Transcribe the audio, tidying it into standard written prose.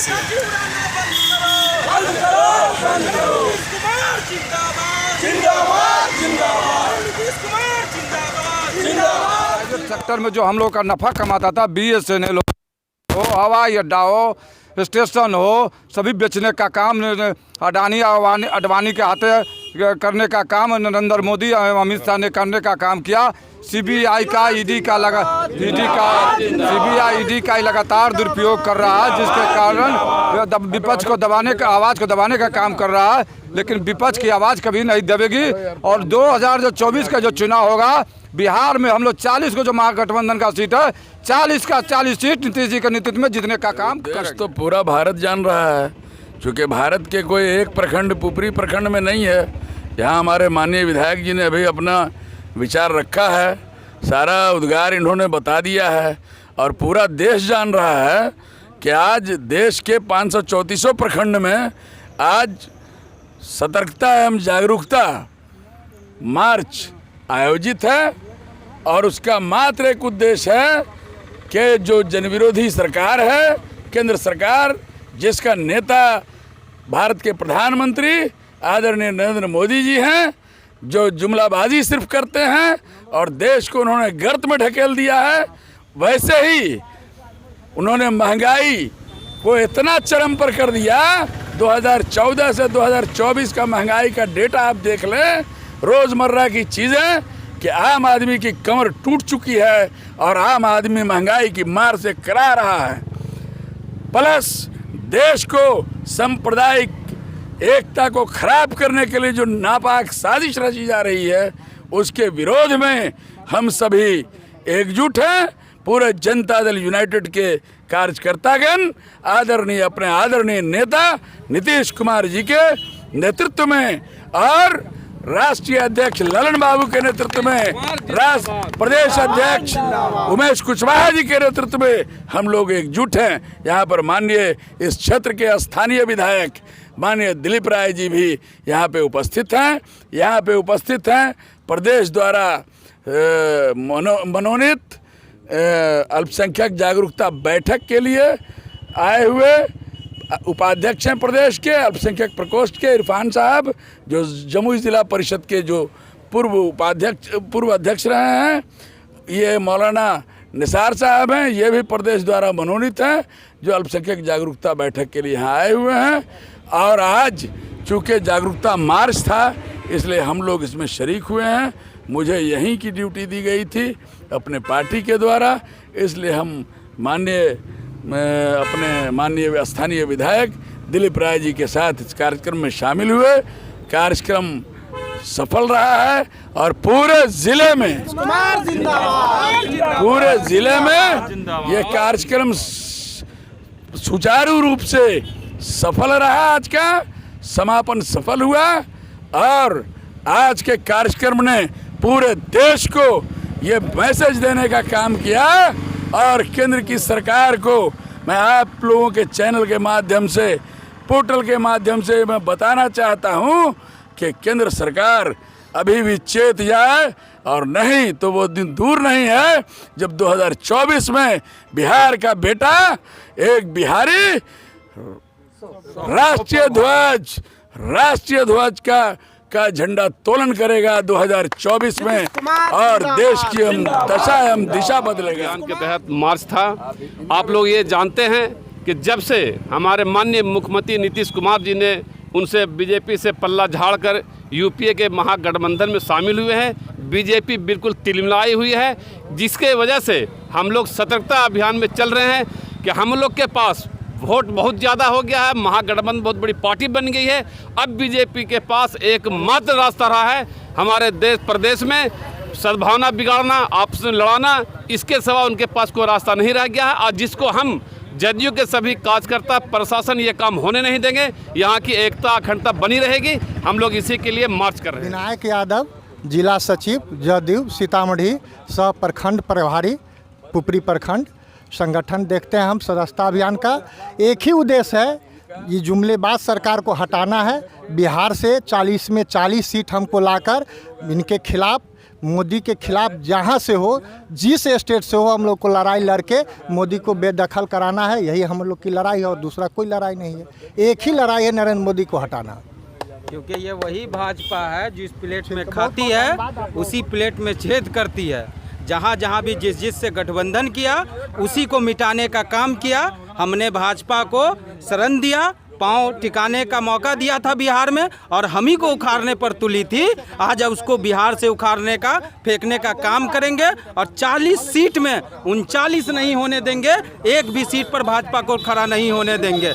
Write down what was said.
से। सेक्टर में जो हम लोग का नफा कमाता था, BSNL हो, हवाई अड्डा हो, स्टेशन हो, सभी बेचने का काम अडवाणी के हाथे करने का काम नरेंद्र मोदी और अमित शाह ने करने का काम किया। CBI का ईडी का लगातार दुरुपयोग कर रहा है, जिसके कारण विपक्ष को दबाने का, आवाज़ को दबाने का काम कर रहा है। लेकिन विपक्ष की आवाज़ कभी नहीं दबेगी। और 2024 का जो चुनाव होगा, बिहार में हम लोग 40 को जो महागठबंधन का सीट है, 40 का 40 सीट नीतीश जी के नेतृत्व में जीतने का काम करेंगे। तो पूरा भारत जान रहा है, क्योंकि भारत के कोई एक प्रखंड पुपरी प्रखंड में नहीं है। यहाँ हमारे माननीय विधायक जी ने अभी अपना विचार रखा है, सारा उद्गार इन्होंने बता दिया है और पूरा देश जान रहा है कि आज देश के 534 प्रखंड में आज सतर्कता एवं जागरूकता मार्च आयोजित है। और उसका मात्र एक उद्देश्य है कि जो जनविरोधी सरकार है, केंद्र सरकार, जिसका नेता भारत के प्रधानमंत्री आदरणीय नरेंद्र मोदी जी हैं, जो जुमलाबाजी सिर्फ करते हैं और देश को उन्होंने गर्त में ढकेल दिया है, वैसे ही उन्होंने महंगाई को इतना चरम पर कर दिया। 2014 से 2024 का महंगाई का डेटा आप देख लें, रोज़मर्रा की चीज़ें कि आम आदमी की कमर टूट चुकी है और आम आदमी महंगाई की मार से करा रहा है। प्लस देश को सांप्रदायिक एकता को खराब करने के लिए जो नापाक साजिश रची जा रही है, उसके विरोध में हम सभी एकजुट हैं। पूरे जनता दल यूनाइटेड के कार्यकर्तागण अपने आदरणीय नेता नीतीश कुमार जी के नेतृत्व में और राष्ट्रीय अध्यक्ष ललन बाबू के नेतृत्व में, प्रदेश अध्यक्ष उमेश कुशवाहा जी के नेतृत्व में हम लोग एकजुट हैं। यहाँ पर माननीय इस क्षेत्र के स्थानीय विधायक माननीय दिलीप राय जी भी यहाँ पे उपस्थित हैं। यहाँ पे उपस्थित हैं प्रदेश द्वारा मनोनीत अल्पसंख्यक जागरूकता बैठक के लिए आए हुए उपाध्यक्ष हैं प्रदेश के अल्पसंख्यक प्रकोष्ठ के इरफान साहब, जो जमुई जिला परिषद के जो पूर्व अध्यक्ष रहे हैं। ये मौलाना निसार साहब हैं, ये भी प्रदेश द्वारा मनोनीत हैं, जो अल्पसंख्यक जागरूकता बैठक के लिए यहाँ आए हुए हैं। और आज चूँकि जागरूकता मार्च था, इसलिए हम लोग इसमें शरीक हुए हैं। मुझे यहीं की ड्यूटी दी गई थी अपने पार्टी के द्वारा, इसलिए हम अपने माननीय स्थानीय विधायक दिलीप राय जी के साथ इस कार्यक्रम में शामिल हुए। कार्यक्रम सफल रहा है और पूरे ज़िले में ये कार्यक्रम सुचारू रूप से सफल रहा। आज का समापन सफल हुआ और आज के कार्यक्रम ने पूरे देश को ये मैसेज देने का काम किया और केंद्र की सरकार को मैं आप लोगों के चैनल के माध्यम से, पोर्टल के माध्यम से मैं बताना चाहता हूं कि केंद्र सरकार अभी भी चेत जाए और नहीं तो वो दिन दूर नहीं है जब 2024 में बिहार का बेटा एक बिहारी राष्ट्रीय ध्वज का झंडा तोलन करेगा 2024 में और देश की हम दशा हम दिशा बदलेगा। अभियान के तहत मार्च था। आप लोग ये जानते हैं कि जब से हमारे माननीय मुख्यमंत्री नीतीश कुमार जी ने उनसे बीजेपी से पल्ला झाड़कर यूपीए के महागठबंधन में शामिल हुए हैं, बीजेपी बिल्कुल तिलमिलाई हुई है, जिसके वजह से हम लोग सतर्कता अभियान में चल रहे हैं कि हम लोग के पास वोट बहुत ज़्यादा हो गया है, महागठबंधन बहुत बड़ी पार्टी बन गई है। अब बीजेपी के पास एकमात्र रास्ता रहा है हमारे देश प्रदेश में सद्भावना बिगाड़ना, आपस में लड़ाना, इसके सिवा उनके पास कोई रास्ता नहीं रह गया है। और जिसको हम जदयू के सभी कार्यकर्ता प्रशासन ये काम होने नहीं देंगे। यहाँ की एकता अखंडता बनी रहेगी। हम लोग इसी के लिए मार्च कर रहे हैं। विनायक यादव, जिला सचिव जदयू सीतामढ़ी, सह प्रखंड प्रभारी पुपरी प्रखंड संगठन। देखते हैं हम सदस्यता अभियान का एक ही उद्देश्य है, ये जुमलेबाज सरकार को हटाना है। बिहार से 40 में 40 सीट हमको लाकर इनके खिलाफ मोदी के खिलाफ जहाँ से हो, जिस स्टेट से हो, हम लोग को लड़ाई लड़के मोदी को बेदखल कराना है। यही हम लोग की लड़ाई है और दूसरा कोई लड़ाई नहीं है। एक ही लड़ाई है, नरेंद्र मोदी को हटाना। क्योंकि ये वही भाजपा है जिस प्लेट में खाती है उसी प्लेट में छेद करती है। जहाँ जहाँ भी जिस से गठबंधन किया उसी को मिटाने का काम किया। हमने भाजपा को शरण दिया, पांव टिकाने का मौका दिया था बिहार में, और हम ही को उखाड़ने पर तुली थी। आज उसको बिहार से उखाड़ने का, फेंकने का काम करेंगे और 40 सीट में 39 नहीं होने देंगे। एक भी सीट पर भाजपा को खड़ा नहीं होने देंगे।